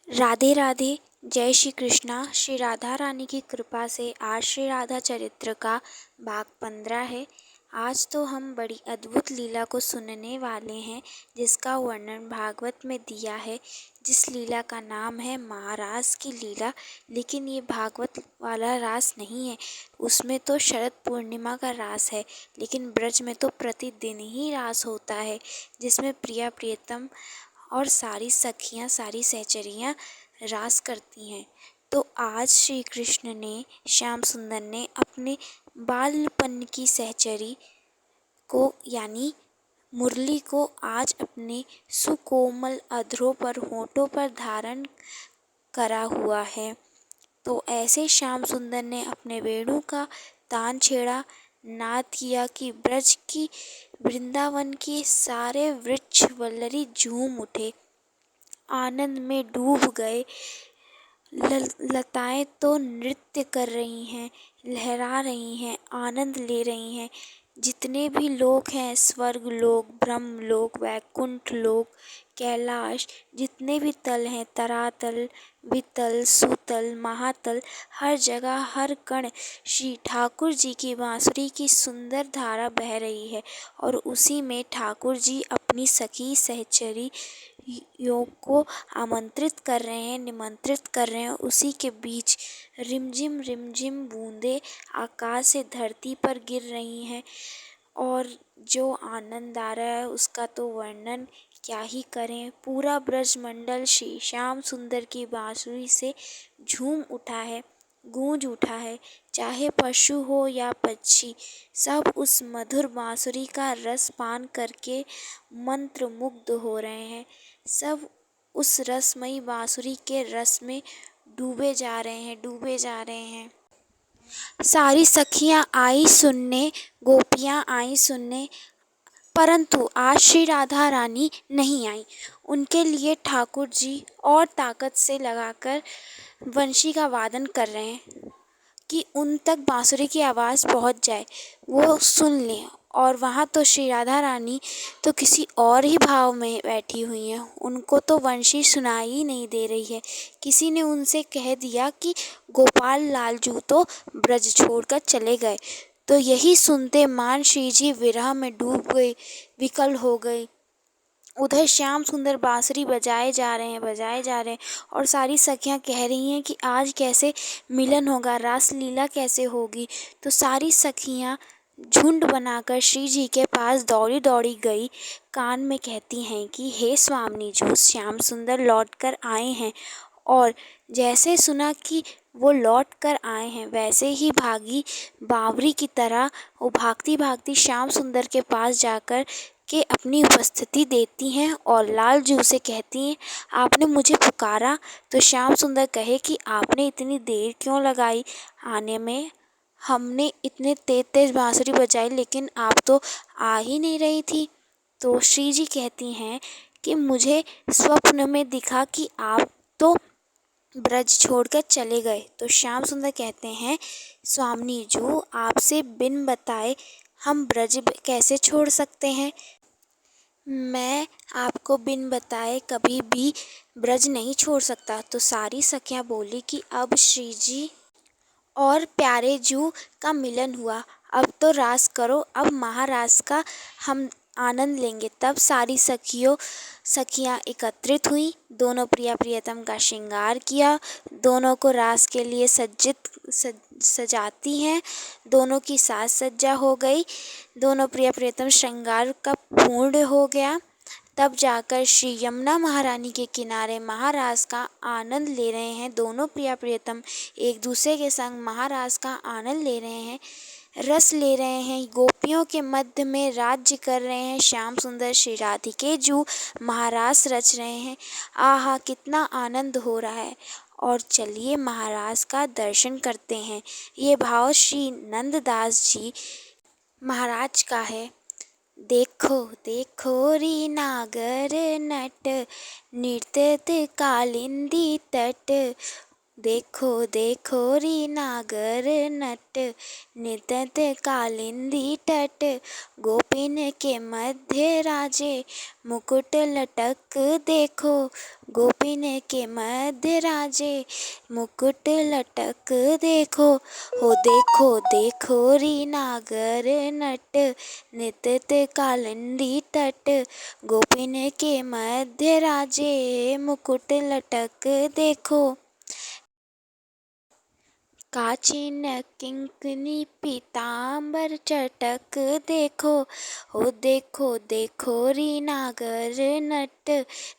राधे राधे। जय श्री कृष्णा। श्री राधा रानी की कृपा से आज श्री राधा चरित्र का भाग 15 है। आज तो हम बड़ी अद्भुत लीला को सुनने वाले हैं जिसका वर्णन भागवत में दिया है। जिस लीला का नाम है महारास की लीला। लेकिन ये भागवत वाला रास नहीं है, उसमें तो शरद पूर्णिमा का रास है। लेकिन ब्रज में तो प्रतिदिन ही रास होता है, जिसमें प्रिया प्रियतम और सारी सखियाँ, सारी सहचरियाँ रास करती हैं। तो आज श्री कृष्ण ने, श्याम सुंदर ने अपने बालपन की सहचरी को यानी मुरली को आज अपने सुकोमल अधरों पर, होठों पर धारण करा हुआ है। तो ऐसे श्याम सुंदर ने अपने वेणु का तान छेड़ा, नाद किया कि ब्रज की, वृंदावन के सारे वृक्ष वल्लरी झूम उठे, आनंद में डूब गए। लताएं तो नृत्य कर रही हैं, लहरा रही हैं, आनंद ले रही हैं। जितने भी लोग हैं, स्वर्ग लोक, ब्रह्म लोक, वैकुंठ लोक, कैलाश, जितने भी तल हैं, तरातल, वितल, सुतल, महातल, हर जगह, हर कण श्री ठाकुर जी की बांसुरी की सुंदर धारा बह रही है। और उसी में ठाकुर जी अपनी सखी सहचरी योग को आमंत्रित कर रहे हैं, निमंत्रित कर रहे हैं। उसी के बीच रिमझिम बूंदे आकाश से धरती पर गिर रही हैं और जो आनंद आ रहा है उसका तो वर्णन क्या ही करें। पूरा ब्रजमंडल श्री श्याम सुंदर की बांसुरी से झूम उठा है, गूंज उठा है। चाहे पशु हो या पक्षी, सब उस मधुर बांसुरी का रस पान करके मंत्र मुग्ध हो रहे हैं। सब उस रसमयी बांसुरी के रस में डूबे जा रहे हैं, डूबे जा रहे हैं। सारी सखियां आई सुनने, गोपियां आई सुनने, परंतु आज श्री राधा रानी नहीं आई। उनके लिए ठाकुर जी और ताकत से लगाकर वंशी का वादन कर रहे हैं कि उन तक बांसुरी की आवाज़ पहुंच जाए, वो सुन लें। और वहाँ तो श्री राधा रानी तो किसी और ही भाव में बैठी हुई हैं, उनको तो वंशी सुनाई ही नहीं दे रही है। किसी ने उनसे कह दिया कि गोपाल लालजू तो ब्रज छोड़कर चले गए। तो यही सुनते मान श्री जी विरह में डूब गई, विकल हो गई। उधर श्याम सुंदर बांसुरी बजाए जा रहे हैं, बजाए जा रहे हैं, और सारी सखियां कह रही हैं कि आज कैसे मिलन होगा, रास लीला कैसे होगी। तो सारी सखियां झुंड बनाकर श्री जी के पास दौड़ी दौड़ी गई, कान में कहती हैं कि हे स्वामी जी, श्याम सुंदर लौट कर आए हैं। और जैसे सुना कि वो लौट कर आए हैं, वैसे ही भागी बावरी की तरह वो भागती भागती श्याम सुंदर के पास जाकर के अपनी उपस्थिति देती हैं और लालजू से कहती हैं, आपने मुझे पुकारा। तो श्याम सुंदर कहे कि आपने इतनी देर क्यों लगाई आने में, हमने इतने तेज तेज बांसुरी बजाई लेकिन आप तो आ ही नहीं रही थी। तो श्री जी कहती हैं कि मुझे स्वप्न में दिखा कि आप तो ब्रज छोड़कर चले गए। तो श्याम सुंदर कहते हैं, स्वामी जी, आपसे बिन बताए हम ब्रज कैसे छोड़ सकते हैं। मैं आपको बिन बताए कभी भी ब्रज नहीं छोड़ सकता। तो सारी सखियां बोली कि अब श्री जी और प्यारे जू का मिलन हुआ, अब तो रास करो, अब महारास का हम आनंद लेंगे। तब सारी सखियां एकत्रित हुई, दोनों प्रिया प्रियतम का श्रृंगार किया, दोनों को रास के लिए सजाती हैं। दोनों की साज सज्जा हो गई, दोनों प्रिया प्रियतम श्रृंगार का पूर्ण हो गया। तब जाकर श्री यमुना महारानी के किनारे महारास का आनंद ले रहे हैं। दोनों प्रिया प्रियतम एक दूसरे के संग महारास का आनंद ले रहे हैं, रस ले रहे हैं। गोपियों के मध्य में राज्य कर रहे हैं श्याम सुंदर, श्री राधिके जू महारास रच रहे हैं। आहा, कितना आनंद हो रहा है। और चलिए महाराज का दर्शन करते हैं। ये भाव श्री नंददास जी महाराज का है। देखो देखो री नागर नट, नृत्यत कालिंदी तट, देखो देखो री नागर नट, नितत कालिंदी तट। गोपिन के मध्य राजे मुकुट लटक देखो। गोपिन के मध्य राजे मुकुट लटक देखो। हो देखो देखो री नागर नट, नितत कालिंदी तट। गोपिन के मध्य राजे मुकुट लटक देखो। काचिन किंकिनी पीतांबर चटक देखो। हो देखो देखो री नागर नट,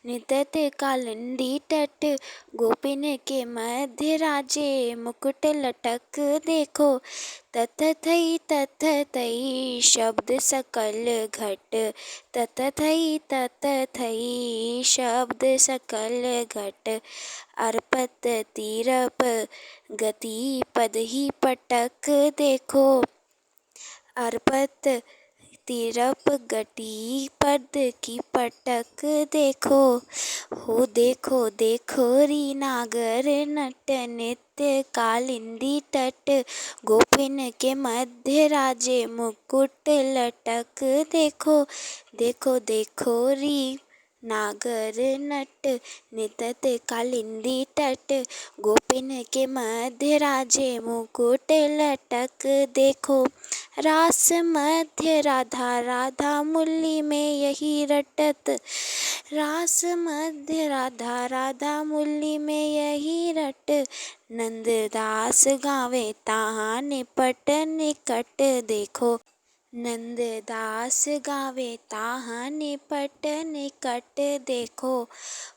नितत कालिंदी तट। गोपिन के मध्य राजे मुकुट लटक देखो। तत थई शब्द सकल घट, तत थई शब्द सकल घट। अर्पत तीरप गति पद ही पटक देखो। अर्पत तीरप गति पद की पटक देखो। हो देखो देखो री नागर नट, नित्य कालिंदी तट। गोपिन के मध्य राजे मुकुट लटक देखो। देखो देखो री नागर नट, नितत कालिंदी तट। गोपिन के मध्य राजे मुकुट लटक देखो। रास मध्य राधा राधा मुरली में यही रटत। रास मध्य राधा राधा मुरली में यही रट। नंददास गावे ताहा निपट निकट देखो। नंददास गावे ताहा निपट निकट देखो।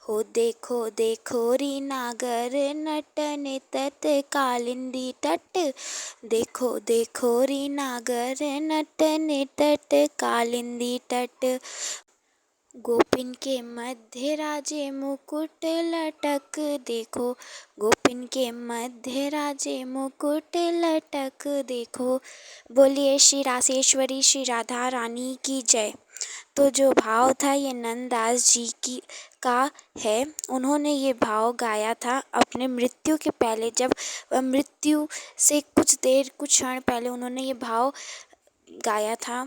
हो देखो देखो री नागर नट, नितत कालिंदी तट। देखो देखो री नागर नट, नितत कालिंदी तट। गोपिन के मध्य राजे मुकुट लटक देखो। गोपिन के मध्य राजे मुकुट लटक देखो। बोलिए श्री रासेश्वरी श्री राधा रानी की जय। तो जो भाव था ये नंददास जी की का है। उन्होंने ये भाव गाया था अपने मृत्यु के पहले, जब मृत्यु से कुछ क्षण पहले उन्होंने ये भाव गाया था।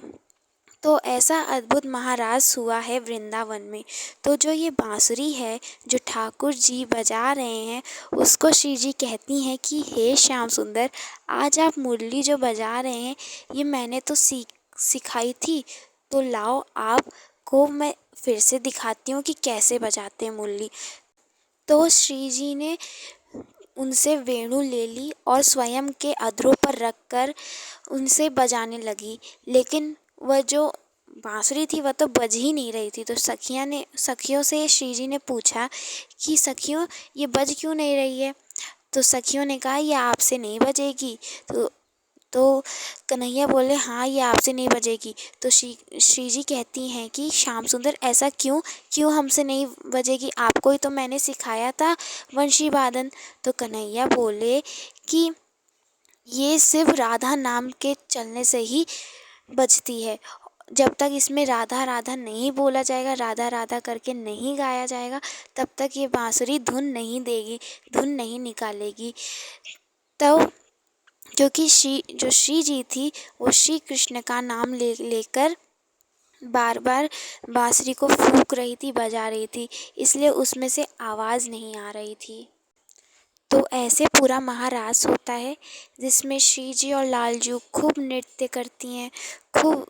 तो ऐसा अद्भुत महारास हुआ है वृंदावन में। तो जो ये बांसुरी है जो ठाकुर जी बजा रहे हैं, उसको श्री जी कहती हैं कि हे श्याम सुंदर, आज आप मुरली जो बजा रहे हैं ये मैंने तो सिखाई थी, तो लाओ आपको मैं फिर से दिखाती हूँ कि कैसे बजाते हैं मुरली। तो श्री जी ने उनसे वेणु ले ली और स्वयं के अधरों पर रखकर उनसे बजाने लगी। लेकिन वह जो बांसुरी थी वह तो बज ही नहीं रही थी। तो सखियों से श्री जी ने पूछा कि सखियों ये बज क्यों नहीं रही है। तो सखियों ने कहा ये आपसे नहीं बजेगी। तो कन्हैया बोले हाँ ये आपसे नहीं बजेगी। तो श्री जी कहती हैं कि श्याम सुंदर ऐसा क्यों हमसे नहीं बजेगी, आपको ही तो मैंने सिखाया था वंशी वादन। तो कन्हैया बोले कि ये सिर्फ राधा नाम के चलने से ही बजती है। जब तक इसमें राधा राधा नहीं बोला जाएगा, राधा राधा करके नहीं गाया जाएगा, तब तक ये बांसुरी धुन नहीं देगी, धुन नहीं निकालेगी। तो क्योंकि जो श्री जी थी वो श्री कृष्ण का नाम लेकर बार बार बांसुरी को फूंक रही थी, बजा रही थी, इसलिए उसमें से आवाज़ नहीं आ रही थी। तो ऐसे पूरा महारास होता है जिसमें श्री जी और लालजू खूब नृत्य करती हैं, खूब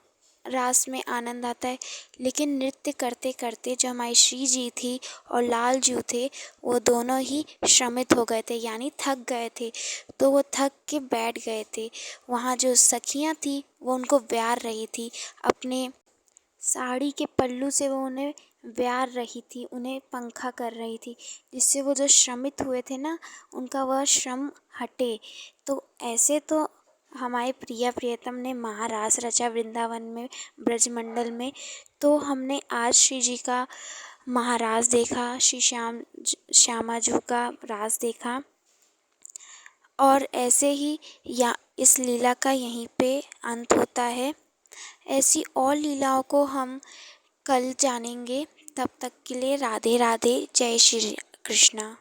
रास में आनंद आता है। लेकिन नृत्य करते करते जो हमारी श्री जी थी और लालजू थे वो दोनों ही श्रमित हो गए थे, यानी थक गए थे। तो वो थक के बैठ गए थे। वहाँ जो सखियाँ थी वो उनको व्यार रही थी, अपने साड़ी के पल्लू से वो उन्हें व्यार रही थी, उन्हें पंखा कर रही थी, जिससे वो जो श्रमित हुए थे ना उनका वह श्रम हटे। तो ऐसे तो हमारे प्रियतम ने महारास रचा वृंदावन में, ब्रजमंडल में। तो हमने आज श्री जी का महारास देखा, श्री श्यामा जू का रास देखा। और ऐसे ही इस लीला का यहीं पे अंत होता है। ऐसी और लीलाओं को हम कल जानेंगे। तब तक के लिए राधे राधे, जय श्री कृष्णा।